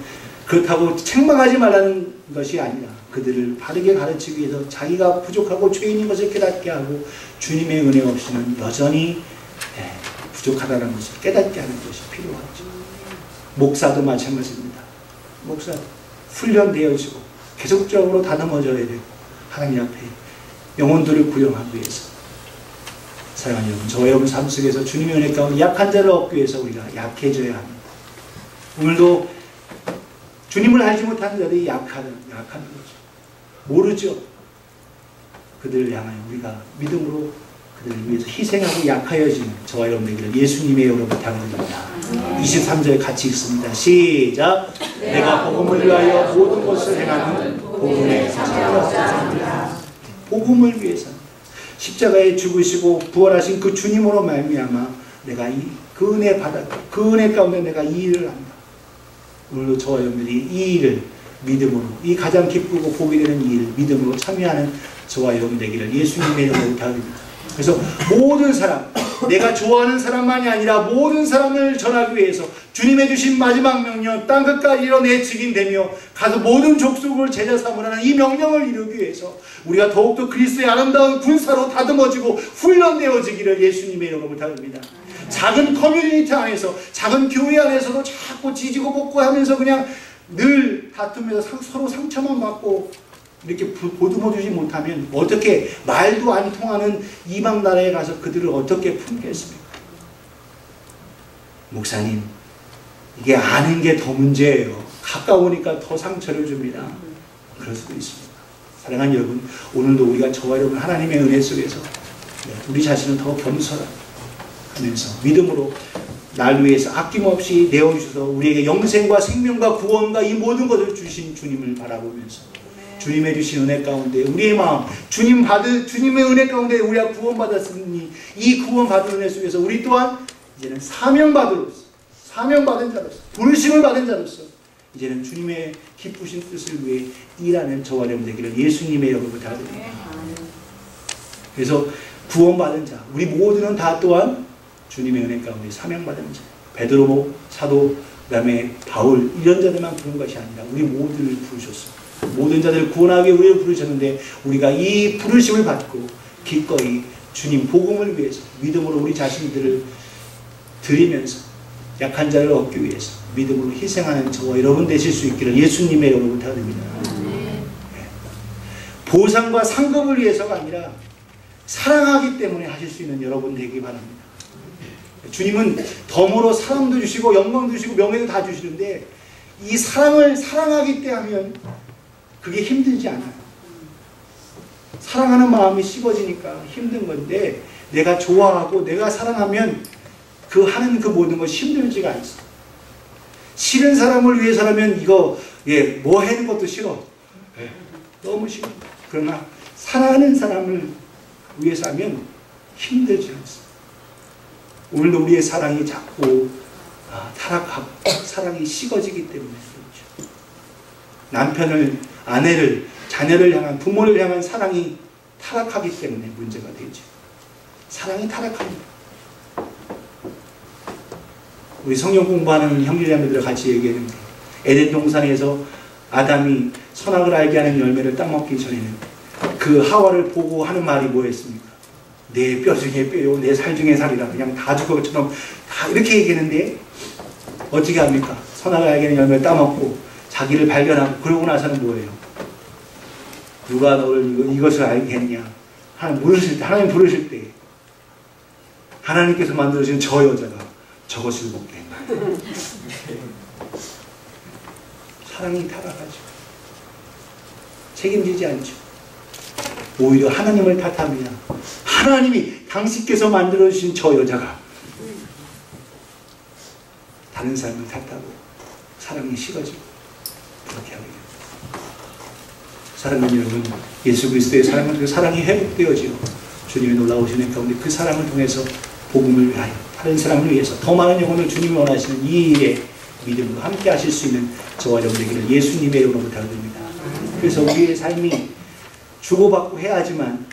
그렇다고 책망하지 말라는 것이 아니라 그들을 바르게 가르치기 위해서 자기가 부족하고 죄인인 것을 깨닫게 하고 주님의 은혜 없이는 여전히 부족하다는 것을 깨닫게 하는 것이 필요하죠. 목사도 마찬가지입니다. 목사도 훈련되어지고 계속적으로 다듬어져야 되고 하나님 앞에 영혼들을 구영하기 위해서 사랑하는 여러분, 저와 여러분 삶 속에서 주님의 은혜 가운데 약한 자를 얻기 위해서 우리가 약해져야 합니다. 오늘도 주님을 알지 못하는 자들이 약한 거죠. 모르죠. 그들을 향하여 우리가 믿음으로 그들을 위해서 희생하고 약하여지는 저와 여러분에게 예수님의 이름으로 부탁드립니다. 23절 같이 읽습니다. 시작. 내가 복음을 위하여 모든 것을 행하는 복음의 사자입니다. 복음을 위해서 십자가에 죽으시고 부활하신 그 주님으로 말미암아 내가 그 은혜 받았고 그 은혜 가운데 내가 이 일을 한다. 오늘도 저와 여러분들이 이 일을 믿음으로, 이 가장 기쁘고 복이 되는 이 일을 믿음으로 참여하는 저와 여러분 되기를 예수님의 이름으로 부탁드립니다. 그래서 모든 사람, 내가 좋아하는 사람만이 아니라 모든 사람을 전하기 위해서 주님의 주신 마지막 명령, 땅끝까지 이뤄 내 증인되며 가서 모든 족속을 제자 삼으라는 이 명령을 이루기 위해서 우리가 더욱더 그리스도의 아름다운 군사로 다듬어지고 훈련되어지기를 예수님의 이름으로 부탁드립니다. 작은 커뮤니티 안에서, 작은 교회 안에서도 자꾸 지지고 볶고 하면서 그냥 늘 다투면서 서로 상처만 받고 이렇게 보듬어 주지 못하면 어떻게 말도 안 통하는 이방 나라에 가서 그들을 어떻게 품겠습니까? 목사님, 이게 아는 게 더 문제예요. 가까우니까 더 상처를 줍니다. 그럴 수도 있습니다. 사랑하는 여러분, 오늘도 우리가 저와 여러분 하나님의 은혜 속에서 우리 자신을 더 겸손하게 하면서 믿음으로 날 위해서 아낌없이 내어주셔서 우리에게 영생과 생명과 구원과 이 모든 것을 주신 주님을 바라보면서 주님의 주신 은혜 가운데 우리의 마음, 주님의 은혜 가운데 우리가 구원받았으니 이 구원받은 은혜 속에서 우리 또한 이제는 사명받은 자로서 부르심을 받은 자로서 이제는 주님의 기쁘신 뜻을 위해 일하는 저와 여러분 되기를 예수님의 이름으로 부탁드립니다. 그래서 구원받은 자, 우리 모두는 다 또한 주님의 은혜 가운데 사명받은 자, 베드로 사도, 그 다음에 바울 이런 자들만 부른 것이 아니라 우리 모두를 부르셨습니다. 모든 자들을 구원하기 위해 우리를 부르셨는데 우리가 이 부르심을 받고 기꺼이 주님 복음을 위해서 믿음으로 우리 자신들을 드리면서 약한 자를 얻기 위해서 믿음으로 희생하는 저와 여러분 되실 수 있기를 예수님의 이름으로 부탁드립니다. 네. 보상과 상급을 위해서가 아니라 사랑하기 때문에 하실 수 있는 여러분 되기 바랍니다. 주님은 덤으로 사랑도 주시고 영광도 주시고 명예도 다 주시는데 이 사랑을 사랑하기 때문에 하면 그게 힘들지 않아요. 사랑하는 마음이 식어지니까 힘든 건데 내가 좋아하고 내가 사랑하면 그 하는 그 모든 것이 힘들지가 않습니다. 싫은 사람을 위해서라면 이거 뭐 하는 것도 싫어. 너무 싫어. 그러나 사랑하는 사람을 위해서 하면 힘들지 않습니다. 오늘도 우리의 사랑이 자꾸 타락하고 사랑이 식어지기 때문에 그렇죠. 남편을, 아내를, 자녀를 향한, 부모를 향한 사랑이 타락하기 때문에 문제가 되죠. 사랑이 타락합니다. 우리 성경 공부하는 형제자매들 같이 얘기했는데 에덴 동산에서 아담이 선악을 알게 하는 열매를 따먹기 전에는 그 하와를 보고 하는 말이 뭐였습니까? 내 뼈 중에 뼈요, 내 살 중에 살이라 그냥 다 죽을 것처럼 다 이렇게 얘기했는데 어떻게 합니까? 선악을 알게 하는 열매를 따먹고 자기를 발견하고 그러고 나서는 뭐예요? 누가 너를 이것을 알게 했냐? 하나님 부르실 때 하나님께서 만들어주신 저 여자가 저것을 먹게 했나? 사랑이 타락하죠. 책임지지 않죠. 오히려 하나님을 탓합니다. 하나님이 당신께서 만들어주신 저 여자가 다른 사람을 탓하고 사랑이 식어지고 그렇게 하게 됩니다. 사랑하는 여러분, 예수 그리스도의 사랑을 통해 사랑이 회복되어지고 주님의 놀라우신 행 가운데 그 사랑을 통해서 복음을 위하여 다른 사람을 위해서 더 많은 영혼을 주님이 원하시는 이 일에 믿음으로 함께 하실 수 있는 저와 여러분에게는 예수님의 이름으로 부탁드립니다. 그래서 우리의 삶이 주고받고 해야 하지만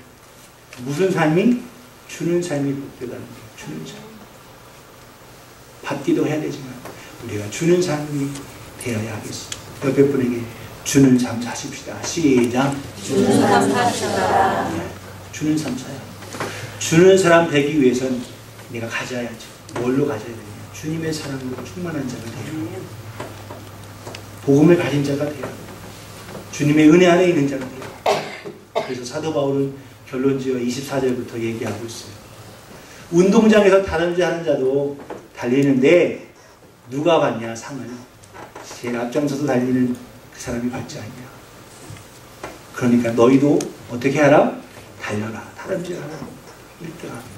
무슨 삶이? 주는 삶이 복되다는 거예요. 주는 삶. 받기도 해야 되지만 우리가 주는 삶이 되어야 하겠습니다. 옆에 분에게 주는 삶 사십시다. 시작. 주는 삶 사십시다. 주는 삶 사야. 주는 사람 되기 위해선 내가 가져야죠. 뭘로 가져야 되냐? 주님의 사랑으로 충만한 자가 되야. 복음을 가진 자가 되야. 주님의 은혜 안에 있는 자가 되야. 그래서 사도 바울은 결론지어 24절부터 얘기하고 있어요. 운동장에서 다른지 하는 자도 달리는데 누가 받냐 상을? 제일 앞장서서 달리는 그 사람이 받지 않냐. 그러니까 너희도 어떻게 하라? 달려라. 다른지 하라. 1등하라.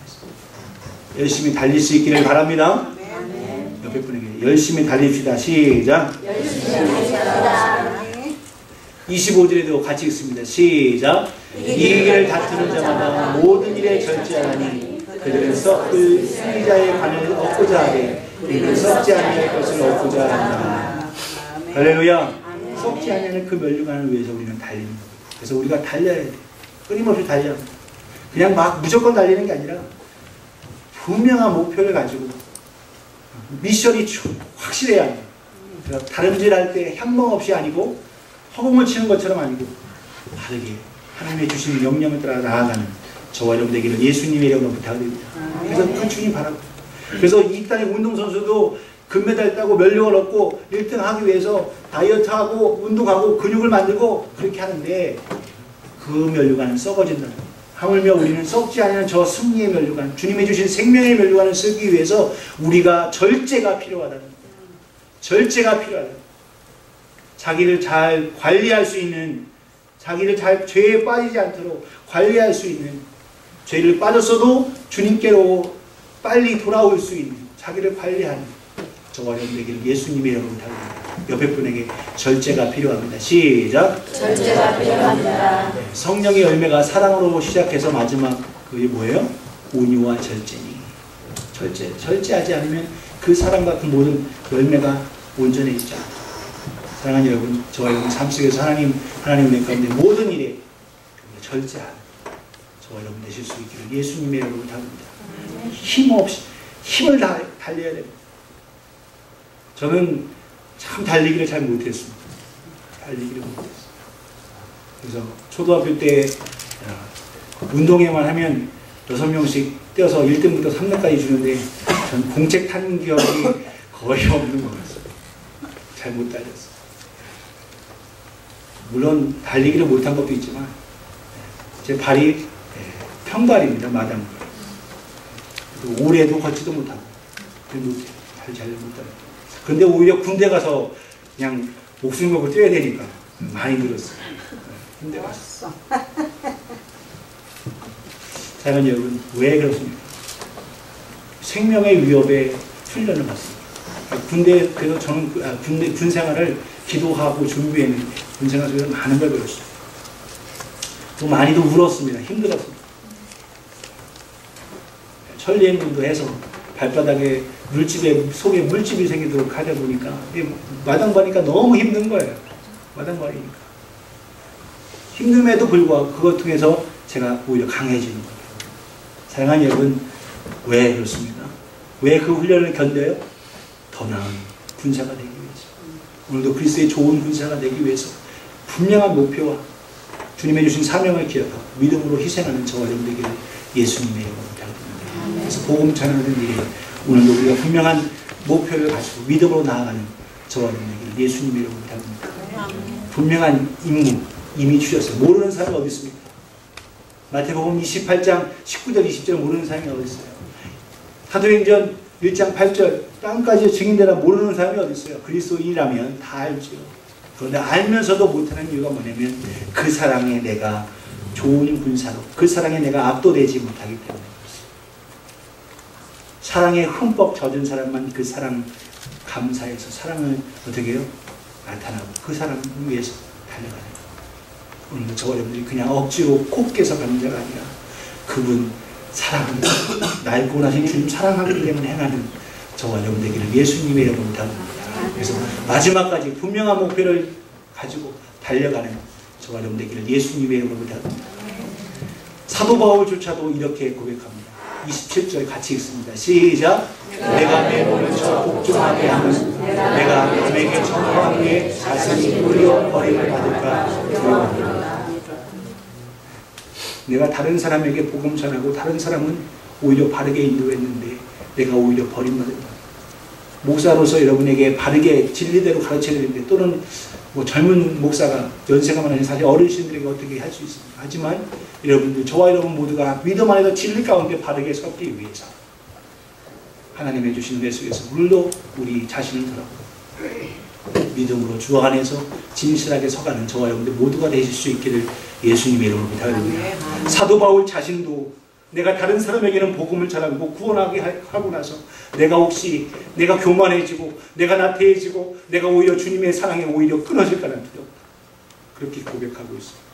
열심히 달릴 수 있기를 바랍니다. 옆에 분에게 열심히 달립시다. 시작. 열심히 달립시다. 25절에도 같이 읽습니다. 시작. 이익을 다투는 자마다 모든 일에 절제하니 그들은 썩을 승리자의 관을 얻고자 하되 우리는 썩지 아니할 것을 얻고자 한다. 할렐루야. 썩지 아니하는 그 면류관을 위해서 우리는 달리는 거예요. 그래서 우리가 달려야 돼. 끊임없이 달려야 돼. 그냥 막 무조건 달리는 게 아니라 분명한 목표를 가지고 미션이 확실해야 해요. 다름질할 때 현몽 없이 아니고 허공을 치는 것처럼 아니고 바르게 하나님의 주신 명령을 따라 나아가는 저와 여러분에게는 예수님의 이름으로 부탁드립니다. 그래서 그 주님 바라고. 그래서 이 땅의 운동선수도 금메달 따고 면류관 얻고 1등 하기 위해서 다이어트하고 운동하고 근육을 만들고 그렇게 하는데 그 면류관은 썩어진다는 거예요. 하물며 우리는 썩지 않는 저 승리의 면류관, 주님이 주신 생명의 면류관을 쓰기 위해서 우리가 절제가 필요하다는 거예요. 절제가 필요하다. 자기를 잘 관리할 수 있는, 자기를 잘 죄에 빠지지 않도록 관리할 수 있는, 죄를 빠졌어도 주님께로 빨리 돌아올 수 있는, 자기를 관리하는 저와 여러분에게는 예수님의 이름으로 부탁드립니다. 옆에 분에게 절제가 필요합니다. 시작. 절제가 필요합니다. 성령의 열매가 사랑으로 시작해서 마지막 그게 뭐예요? 온유와 절제니. 절제하지 않으면 그 사랑 같은 모든 열매가 온전해지지 않아요. 사랑하는 여러분, 저와 여러분 삶 속에서 하나님 은혜 가운데 모든 일에 절제하는 저와 여러분 되실 수 있기를 예수님의 이름으로 부탁드립니다. 힘없이 힘을 다 달려야 됩니다. 저는 참 달리기를 잘 못했습니다. 그래서 초등학교 때 운동회만 하면 6명씩 뛰어서 1등부터 3등까지 주는데 전 공책 탄 기억이 거의 없는 것 같습니다. 잘 못 달렸어요. 물론 달리기를 못한 것도 있지만 제 발이 평발입니다. 마당발. 오래도 걷지도 못하고 잘 못 달려요. 근데 오히려 군대 가서 그냥 목숨 걸고 뛰어야 되니까 많이 늘었어요. 군대 가서. 사랑하는 여러분, 왜 그렇습니까? 생명의 위협에 훈련을 받습니다. 군대 그래서 저는 군 생활을 기도하고 준비했는데 군 생활 속에서 많은 걸 배웠어요. 또 많이도 울었습니다. 힘들었습니다. 천리행군도 해서 발바닥에 속에 물집이 생기도록 하다 보니까 마당 가니까 너무 힘든 거예요. 마당 가니까 힘듦에도 불구하고 그것 통해서 제가 오히려 강해지는 거예요. 사랑하는 여러분, 왜 그렇습니까? 왜 그 훈련을 견뎌요? 더 나은 군사가 되기 위해서, 오늘도 그리스도의 좋은 군사가 되기 위해서 분명한 목표와 주님의 주신 사명을 기억하고 믿음으로 희생하는 저와 여러분에게 예수님의 이름으로 부탁드립니다. 그래서 복음 전하는 일에 오늘도 우리가 분명한 목표를 가지고 믿음으로 나아가는 저와 여러분에게 예수님의 이름으로 부탁드립니다. 분명한 임무 이미 주셨어요. 모르는 사람이 어디 있습니까? 마태복음 28장 19절 20절 모르는 사람이 어디 있어요? 사도행전 1장 8절 땅까지 증인되라 모르는 사람이 어디 있어요? 그리스도인이라면 다 알죠. 그런데 알면서도 못하는 이유가 뭐냐면 그 사랑에 내가 좋은 군사로, 그 사랑에 내가 압도되지 못하기 때문에 그렇습니다. 사랑에 흠뻑 젖은 사람만 그 사랑 감사해서 사랑을 어떻게 해요? 나타나고 그 사람을 위해서 달려가는 거예요. 오늘 저와 여러분들이 그냥 억지로 콧깨서 가는 자가 아니라 그분 사랑합니다. 날 구원하신 주님 사랑하기 때문에 행하는 저와 여러분들에게는 예수님의 이름으로 부탁드립니다. 그래서 마지막까지 분명한 목표를 가지고 달려가는 저와 여러분들에게는 예수님의 이름으로 부탁드립니다. 사도 바울조차도 이렇게 고백합니다. 27절 같이 읽습니다. 시작! 내가 내 몸을 쳐 복종하게 하면 내가 남에게 전파한 후에 자신이 오히려 버림을 받을까 두려워합니다. 내가 다른 사람에게 복음 전하고 다른 사람은 오히려 바르게 인도했는데 내가 오히려 버림받을까. 목사로서 여러분에게 바르게 진리대로 가르쳐야 되는데 또는 뭐 젊은 목사가 연세가 많으신 사실 어르신들에게 어떻게 할 수 있습니까? 하지만 여러분들 저와 여러분 모두가 믿음 안에서 진리 가운데 바르게 섰기 위해서 하나님의 주신 내 속에서 물로 우리 자신을 들어 믿음으로 주 안에서 진실하게 서가는 저와 여러분들 모두가 되실 수 있기를 예수님의 이름으로 부탁드립니다. 사도 바울 자신도 내가 다른 사람에게는 복음을 전하고 구원하게 하고 나서 내가 교만해지고 내가 나태해지고 내가 오히려 주님의 사랑에 오히려 끊어질까라는 두려움, 그렇게 고백하고 있습니다.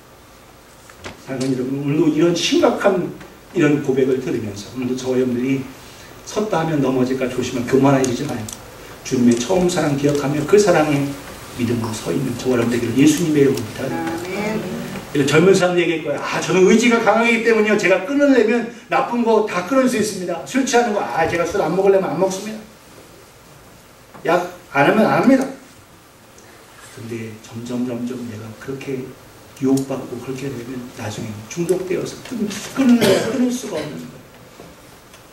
사랑하는 여러분, 오늘도 이런 심각한 이런 고백을 들으면서 오늘도 저와 여러분들이 섰다 하면 넘어질까 조심하면 교만해지지 말고 주님의 처음 사랑 기억하며 그 사랑에 믿음으로 서 있는 저와 여러분들에게 예수님의 이름으로 부탁드립니다. 젊은 사람들 얘기할 거야. 저는 의지가 강하기 때문이요. 제가 끊으려면 나쁜 거 다 끊을 수 있습니다. 술 취하는 거, 제가 술 안 먹으려면 안 먹습니다. 약 안 하면 안 합니다. 근데 점점 내가 그렇게 유혹받고 그렇게 되면 나중에 중독되어서 끊을 수가 없는 거예요.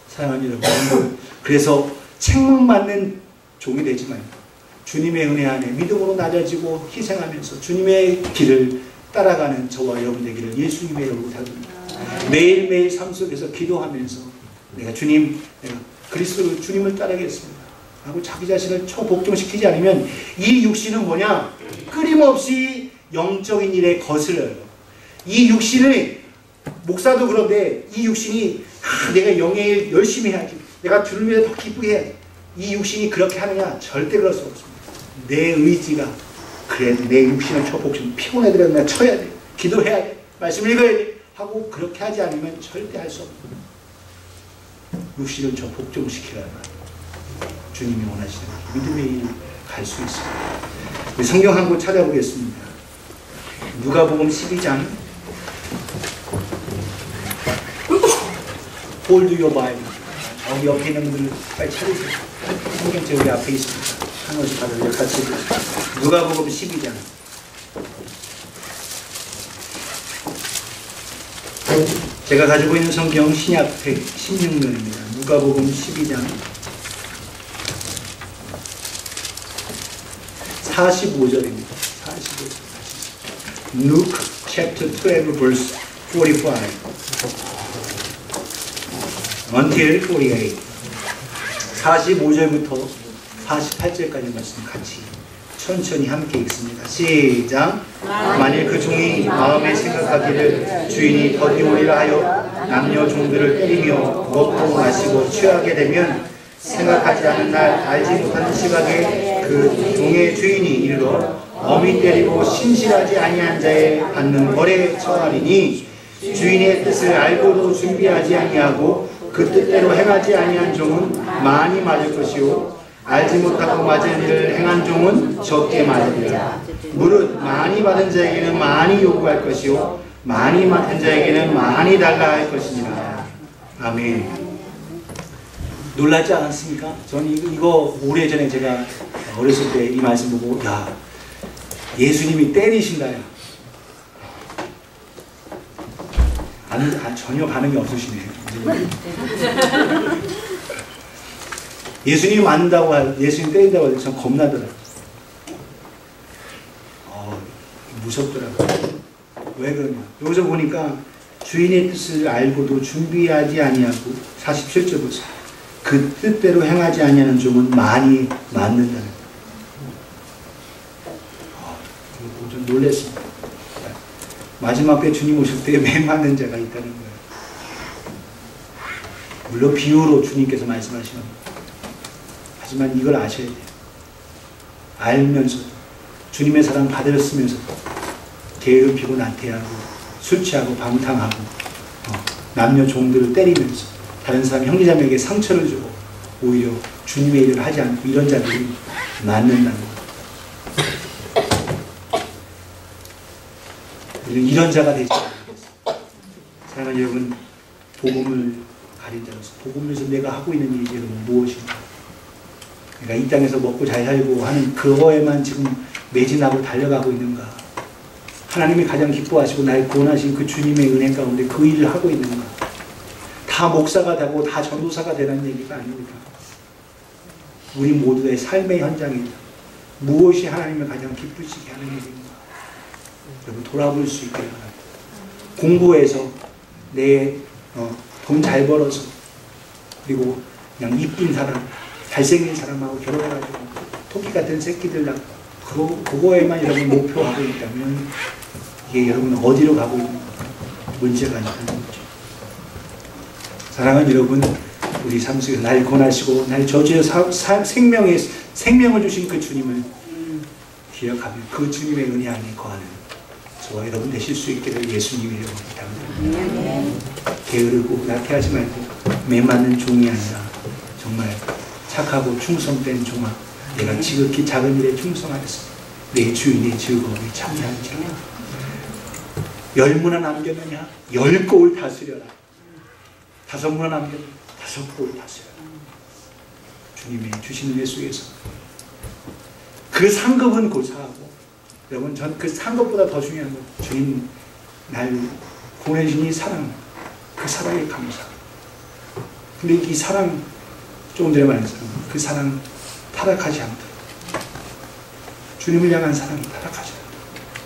사랑하는 여러분, 그래서 책망받는 종이 되지 말고 주님의 은혜 안에 믿음으로 낮아지고 희생하면서 주님의 길을 따라가는 저와 여러분들에게는 예수님의 이름으로 부탁드립니다. 매일매일 삶 속에서 기도하면서 내가 그리스도 주님을 따르겠습니다 하고 자기 자신을 초복종시키지 않으면 이 육신은 뭐냐? 끊임없이 영적인 일에 거슬려요. 이 육신을, 목사도 그런데 이 육신이 내가 영의 일 열심히 해야지, 내가 주를 위해 더 기쁘게 해야지, 이 육신이 그렇게 하느냐? 절대 그럴 수 없습니다. 내 의지가 그래, 내 육신을 초복종, 피곤해더라도 내가 쳐야 돼, 기도해야 돼, 말씀 읽어야 돼 하고 그렇게 하지 않으면 절대 할 수 없습니다. 육신을 초복종시키라는 주님이 원하시는 믿음의 일 갈 수 있습니다. 우리 성경 한 권 찾아보겠습니다. 누가복음 12장. Hold your Bible. 여기 옆에 있는 분들 빨리 찾으세요. 성경책 여기 앞에 있습니다. 한 권씩 받아서 같이 읽으세요. 누가복음 12장. 제가 가지고 있는 성경 신약 116면입니다. 누가복음 12장 45절입니다. 45절. Luke chapter 12 verse 45 until 48. 45절부터 48절까지 말씀 같이 천천히 함께 읽습니다. 시작. 만일 그 종이 마음에 생각하기를 주인이 더디 오리라 하여 남녀 종들을 때리며 먹고 마시고 취하게 되면 생각하지 않은 날 알지 못하는 시각에 그 종의 주인이 이르러 어미 때리고 신실하지 아니한 자에 받는 벌에 처하리니 주인의 뜻을 알고도 준비하지 아니하고 그 뜻대로 행하지 아니한 종은 많이 맞을 것이요 알지 못하고 맞을 일을 행한 종은 적게 맞으리라. 무릇 많이 받은 자에게는 많이 요구할 것이요 많이 맡은 자에게는 많이 달라 할 것이니라. 아멘. 놀라지 않았습니까? 저는 이거 오래전에 제가 어렸을 때 이 말씀 보고 야, 예수님이 때리신다. 야. 전혀 반응이 없으시네요. 예수님이 맞는다고 예수님 때린다고 해서 전 겁나더라고요. 무섭더라고요. 왜 그러냐? 여기서 보니까 주인의 뜻을 알고도 준비하지 아니하고 47절 보세요. 그 뜻대로 행하지 아니하는 종은 많이 맞는다는 거예요. 좀 놀랐습니다. 마지막 때 주님 오실 때 매 맞는 자가 있다는 거예요. 물론 비유로 주님께서 말씀하시는 거예요. 하지만 이걸 아셔야 돼요. 알면서도 주님의 사랑 받으셨으면서도 게으르피고 나태하고 술 취하고 방탕하고 남녀 종들을 때리면서 다른 사람 형제자매에게 상처를 주고 오히려 주님의 일을 하지 않고 이런 자들이 맞는다는 거예요. 이런 자가 되지 않겠어요. 사랑하는 여러분, 복음을 가린 자로서 복음에서 내가 하고 있는 일이 여러분 무엇인가? 내가 이 땅에서 먹고 잘 살고 하는 그거에만 지금 매진하고 달려가고 있는가? 하나님이 가장 기뻐하시고 날 구원하신 그 주님의 은혜 가운데 그 일을 하고 있는가? 다 목사가 되고 다 전도사가 되라는 얘기가 아닙니다. 우리 모두의 삶의 현장이다. 무엇이 하나님을 가장 기쁘시게 하는 일인가? 여러분 돌아볼 수 있게 바랍니다. 공부해서 내 돈 잘 벌어서 그리고 그냥 이쁜 사람, 잘생긴 사람하고 결혼해가지고 토끼 같은 새끼들 낳고 그거에만 여러분 목표하고 있다면 이게 여러분 어디로 가고 있는가? 문제가 있다는 거죠. 사랑하는 여러분, 우리 삶 속에서 날 권하시고 날 저주의 생명을 주신 그 주님을 기억하며 그 주님의 은혜 안에 거하는 저와 여러분 되실 수 있기를 예수님의 이름으로 기도합니다. 게으르고 나태하지 말고 매맞는 종이 아니라 정말 착하고 충성된 종아, 내가 지극히 작은 일에 충성하여서 내 주인의 즐거움에 참여하지라. 10문화 남겼느냐? 10골 다스려라. 5문화 남겼느냐? 5골 다스려라. 주님의 주신 은혜 속에서 그 상급은 고사하고, 여러분 전 그 상급보다 더 중요한 건 주님 날 보내주신 이 사랑, 그 사랑에 감사합니다. 근데 이 사랑, 조금 전에 말했잖아요. 그 사랑 타락하지 않도록, 주님을 향한 사랑 타락하지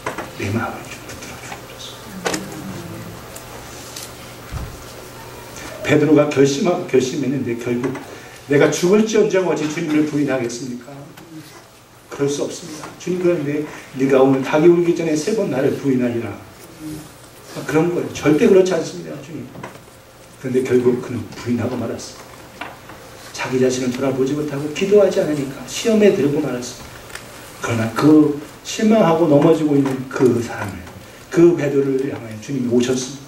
않도록 내 마음을 좀 붙들어 주옵소서. 베드로가 결심했는데 결국 내가 죽을지언정 어찌 주님을 부인하겠습니까? 그럴 수 없습니다. 주님 그런데 네가 오늘 닭이 울기 전에 3번 나를 부인하리라. 그런 거예요. 절대 그렇지 않습니다. 주님. 그런데 결국 그는 부인하고 말았습니다. 자기 자신을 돌아보지 못하고 기도하지 않으니까 시험에 들고 말았습니다. 그러나 그 실망하고 넘어지고 있는 그 사람을, 그 베드로를 향하여 주님이 오셨습니다.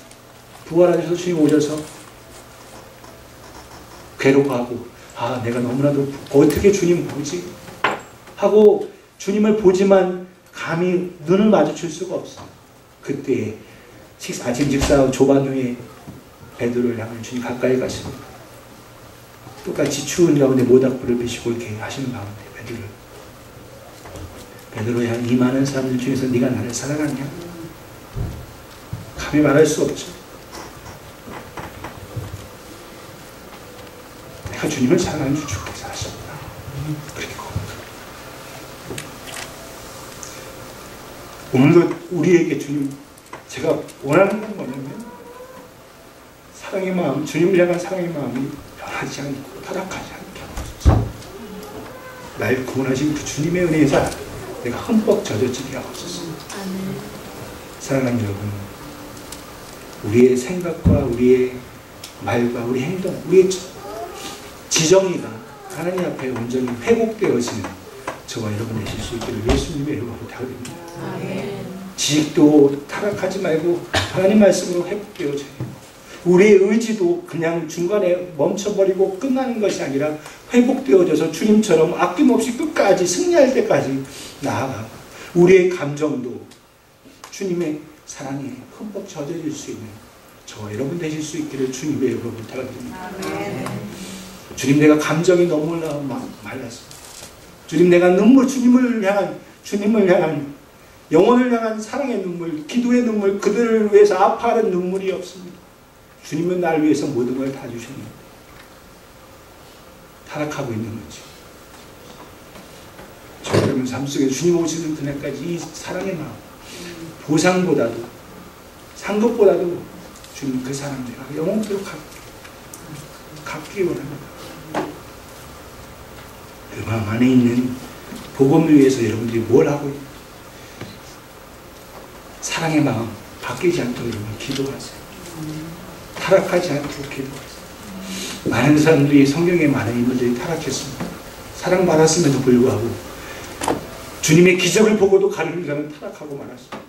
부활하셔서 주님이 오셔서 괴로워하고, 아 내가 너무나도 어떻게 주님 보지? 하고 주님을 보지만 감히 눈을 마주칠 수가 없어요. 그때 아침 식사 조반 후에 베드로를 향해 주님 가까이 가시고 똑같이 추운 가운데 모닥불을 비시고 이렇게 하시는 가운데 베드로를 향해 이 많은 사람들 중에서 네가 나를 사랑하냐? 감히 말할 수 없죠. 내가 주님을 사랑하는 줄 주께서 하셨구나. 그렇게 오늘도 우리에게 주님, 제가 원하는 건 뭐냐면 사랑의 마음, 주님을 향한 사랑의 마음이 변하지 않고 타락하지 않게 하옵소서. 날 구원하신 그 주님의 은혜에서 내가 흠뻑 젖어지게 하옵소서. 사랑하는 여러분, 우리의 생각과 우리의 말과 우리 행동, 우리의 지정의가 하나님 앞에 온전히 회복되어지는 저와 여러분 되실 수 있기를 예수님의 이름으로 부탁드립니다. 지식도 타락하지 말고 하나님 말씀으로 회복되어져요. 우리의 의지도 그냥 중간에 멈춰버리고 끝나는 것이 아니라 회복되어져서 주님처럼 아낌없이 끝까지 승리할 때까지 나아가고, 우리의 감정도 주님의 사랑에 흠뻑 젖어질 수 있는 저와 여러분 되실 수 있기를 주님의 이름으로 부탁드립니다. 주님, 내가 감정이 너무 말랐습니다. 주님, 내가 눈물, 주님을 향한 영혼을 향한 사랑의 눈물, 기도의 눈물, 그들을 위해서 아파하는 눈물이 없습니다. 주님은 나를 위해서 모든 걸 다 주셨는데 타락하고 있는 거죠. 저 여러분 삶 속에 주님 오시는 그날까지 이 사랑의 마음, 보상보다도 상급보다도 주님 그 사랑 내가 영원토록 갖기 원합니다. 그 마음 안에 있는 복음을 위해서 여러분들이 뭘 하고 있는지, 사랑의 마음 바뀌지 않도록 여러분 기도하세요. 타락하지 않도록 기도하세요. 많은 사람들이, 성경에 많은 인물들이 타락했습니다. 사랑받았음에도 불구하고 주님의 기적을 보고도 가르치는 사람은 타락하고 말았습니다.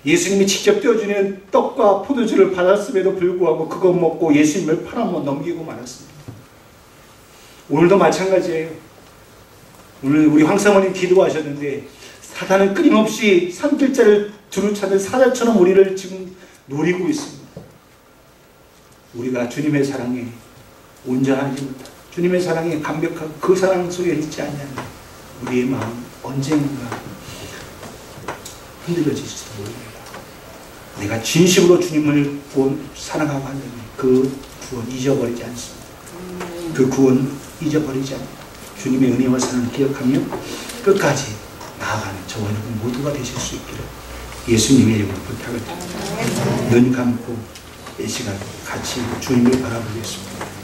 예수님이 직접 떼어주는 떡과 포도주를 받았음에도 불구하고 그것 먹고 예수님을 팔아먹어 넘기고 말았습니다. 오늘도 마찬가지예요. 오늘 우리 황사모님 기도하셨는데 사단은 끊임없이 산길자를 두루 찾는 사자처럼 우리를 지금 노리고 있습니다. 우리가 주님의 사랑에 온전하지 못하고 주님의 사랑에 감격하고 그 사랑 속에 있지 않냐면 우리의 마음 언젠가 흔들어질지도 모릅니다. 내가 진심으로 주님을 사랑하고 한다면 그 구원 잊어버리지 않습니다. 그 구원 잊어버리지 않습니다. 주님의 은혜와 사랑을 기억하며 끝까지 나아가는 저와 여러분 모두가 되실 수 있기를 예수님의 이름으로 부탁을 드립니다. 눈 감고 이 시간 같이 주님을 바라보겠습니다.